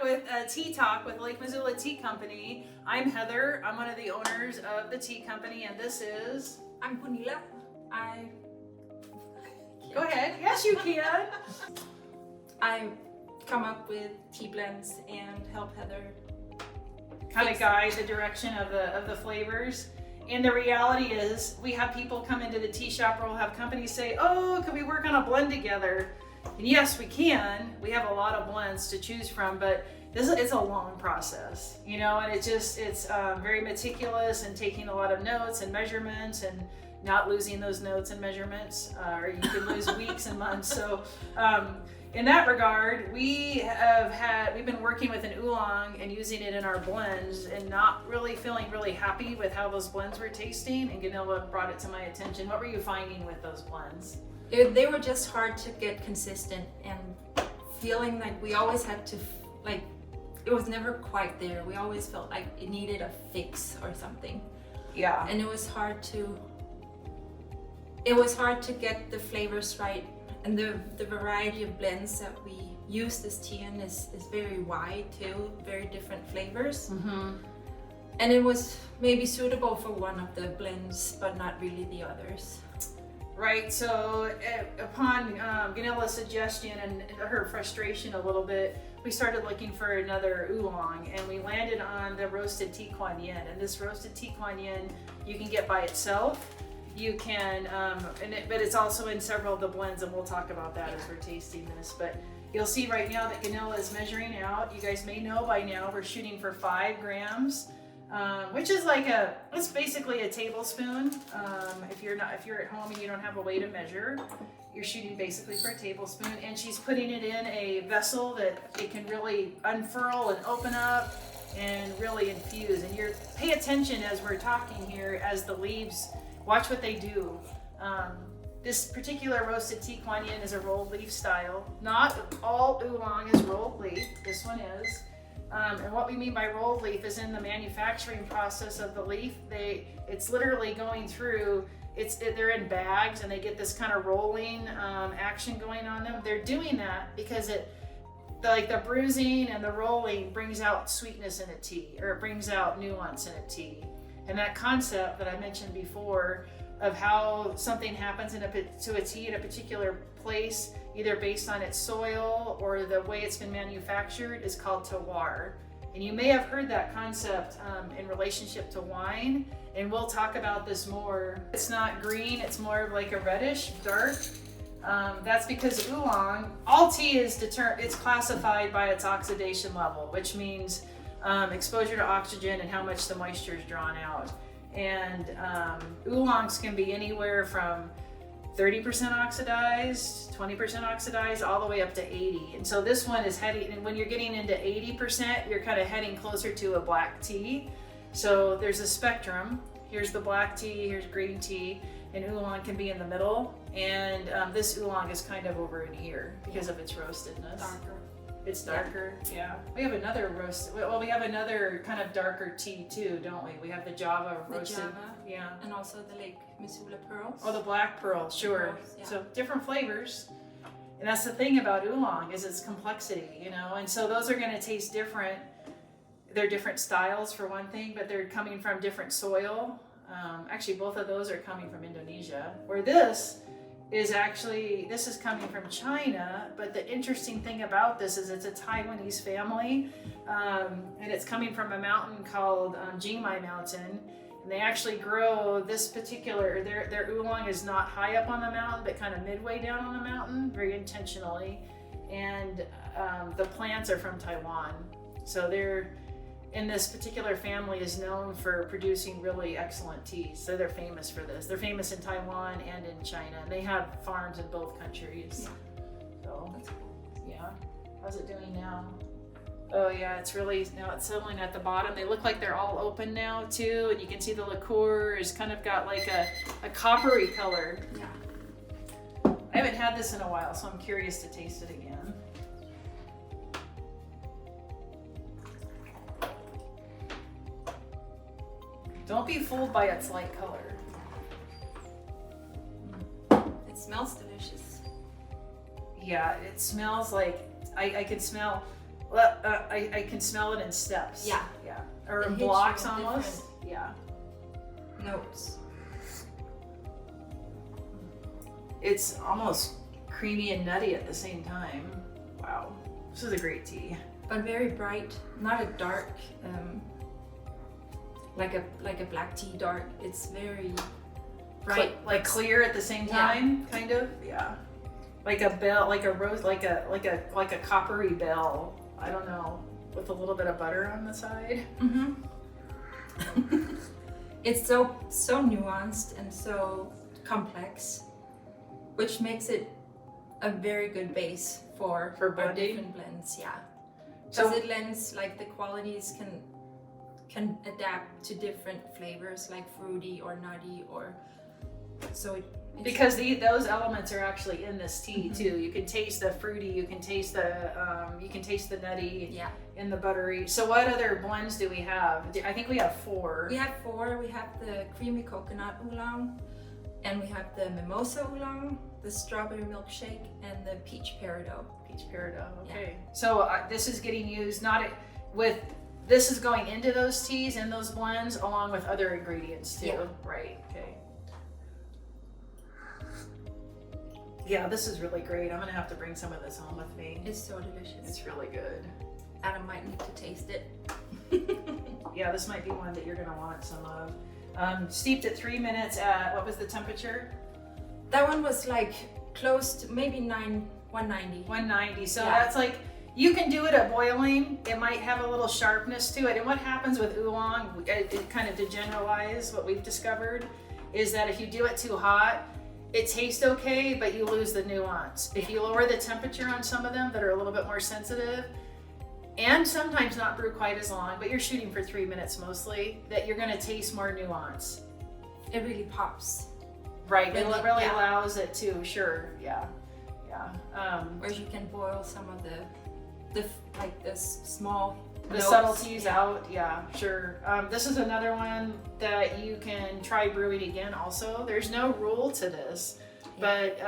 with Tea Talk with Lake Missoula Tea Company. I'm Heather. I'm one of the owners of the tea company, and this is... I'm Guan. Go ahead. Yes, you can. I come up with tea blends and help Heather kind of guide the direction of the flavors. And the reality is, we have people come into the tea shop, or we'll have companies say, "Oh, can we work on a blend together?" And yes, we can. We have a lot of blends to choose from, but it's a long process, you know, and it's very meticulous and taking a lot of notes and measurements and not losing those notes and measurements, or you can lose weeks and months. So in that regard, we've been working with an oolong and using it in our blends and not really feeling really happy with how those blends were tasting, and Gunilla brought it to my attention. What were you finding with those blends? They were just hard to get consistent, and feeling like we always had to, like, it was never quite there. We always felt like it needed a fix or something. Yeah. And it was hard to get the flavors right. And the variety of blends that we use this tea in is very wide too, very different flavors. Mm-hmm. And it was maybe suitable for one of the blends, but not really the others. Right, so upon Gunilla's suggestion and her frustration a little bit, we started looking for another oolong, and we landed on the roasted tea Guan. And this roasted tea Guan you can get by itself. You can, but it's also in several of the blends, and we'll talk about that as we're tasting this. But you'll see right now that Gunilla is measuring out. You guys may know by now we're shooting for 5 grams. Which is like it's basically a tablespoon. If you're at home and you don't have a way to measure, you're shooting basically for a tablespoon. And she's putting it in a vessel that it can really unfurl and open up and really infuse. And pay attention as we're talking here, as the leaves, watch what they do. This particular roasted tea Guan is a rolled leaf style. Not all oolong is rolled leaf. This one is. And what we mean by rolled leaf is in the manufacturing process of the leaf, it's literally going through, they're in bags and they get this kind of rolling action going on them. They're doing that because the bruising and the rolling brings out sweetness in a tea, or it brings out nuance in a tea. And that concept that I mentioned before of how something happens to a tea in a particular place, either based on its soil or the way it's been manufactured, is called terroir. And you may have heard that concept in relationship to wine, and we'll talk about this more. It's not green, it's more of like a reddish, dark. That's because oolong, all tea it's classified by its oxidation level, which means exposure to oxygen and how much the moisture is drawn out. And oolongs can be anywhere from 30% oxidized, 20% oxidized, all the way up to 80. And so this one is heading, and when you're getting into 80%, you're kind of heading closer to a black tea. So there's a spectrum. Here's the black tea, here's green tea, and oolong can be in the middle. And this oolong is kind of over in here because of its roastedness. Darker. It's darker, yeah. We have another we have another kind of darker tea too, don't we? We have the Java roasted. Java, yeah. And also the Lake Missoula pearls. Oh, the black pearl, sure. Pearls, yeah. So different flavors. And that's the thing about oolong, is its complexity, you know? And so those are gonna taste different. They're different styles for one thing, but they're coming from different soil. Actually, both of those are coming from Indonesia, where this is coming from China. But the interesting thing about this is it's a Taiwanese family, and it's coming from a mountain called Jingmai Mountain. And they actually grow this particular, their oolong is not high up on the mountain, but kind of midway down on the mountain, very intentionally. And the plants are from Taiwan. So this particular family is known for producing really excellent teas. So they're famous for this. They're famous in Taiwan and in China. And they have farms in both countries. Yeah. So, yeah. How's it doing now? Oh yeah, it's settling at the bottom. They look like they're all open now too. And you can see the liqueur has kind of got like a coppery color. Yeah. I haven't had this in a while, so I'm curious to taste it again. Don't be fooled by its light color. It smells delicious. Yeah, it smells like, I can smell Well, I can smell it in steps. Yeah. Yeah. Or It in hits you blocks in almost. Yeah. notes. It's almost creamy and nutty at the same time. Wow. This is a great tea. But very bright, not a dark, like a black tea dark. It's very bright, Like clear at the same time, kind of. Yeah. Like a bell, like a rose, like a coppery bell. I don't know, with a little bit of butter on the side. Mm-hmm. It's so nuanced and so complex, which makes it a very good base for our blending? different blends. Yeah, So- because it lends, like, the qualities can adapt to different flavors, like fruity or nutty, or so it's, Because those elements are actually in this tea too. You can taste the fruity, you can taste the nutty, yeah. in the buttery. So what other blends do we have? I think we have 4. We have 4. We have the creamy coconut oolong, and we have the mimosa oolong, the strawberry milkshake, and the peach peridot. Peach peridot. Okay. So this is getting used this is going into those teas and those blends along with other ingredients too. Yeah. Right. Okay. Yeah, this is really great. I'm gonna have to bring some of this home with me. It's so delicious. It's really good. Adam might need to taste it. Yeah, this might be one that you're gonna want some of. Steeped at 3 minutes at, what was the temperature? That one was like close to maybe 190. 190. So Yeah. that's like, you can do it at boiling. It might have a little sharpness to it. And what happens with oolong, it kind of to generalize what we've discovered, is that if you do it too hot, it tastes okay, but you lose the nuance. If you lower the temperature on some of them that are a little bit more sensitive, and sometimes not brew quite as long, but you're shooting for 3 minutes mostly, that you're gonna taste more nuance. It really pops. Right, it Really, really yeah. allows it to, sure, yeah. Whereas you can boil some of the small The notes. subtleties Yeah. out, yeah, sure. This is another one that you can try brewing again also. There's no rule to this, but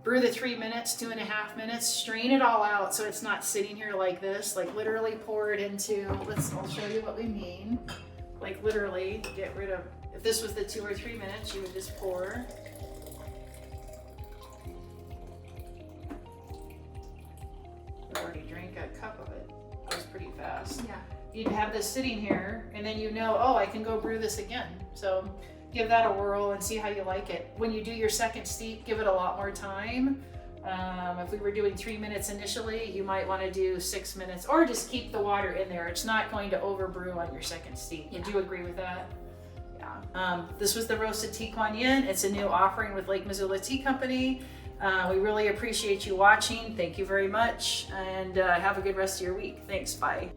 brew the 3 minutes, 2.5 minutes, strain it all out so it's not sitting here like this, like literally pour it into, I'll show you what we mean. Like literally get rid of, if this was the 2 or 3 minutes, you would just pour. I already drank a cup of it. It was pretty fast. Yeah. You'd have this sitting here and then oh, I can go brew this again. So give that a whirl and see how you like it. When you do your second steep, give it a lot more time. If we were doing 3 minutes initially, you might want to do 6 minutes or just keep the water in there. It's not going to over brew on your second steep. Would you agree with that? Yeah. This was the roasted tea Guan Yin. It's a new offering with Lake Missoula Tea Company. We really appreciate you watching. Thank you very much, and have a good rest of your week. Thanks. Bye.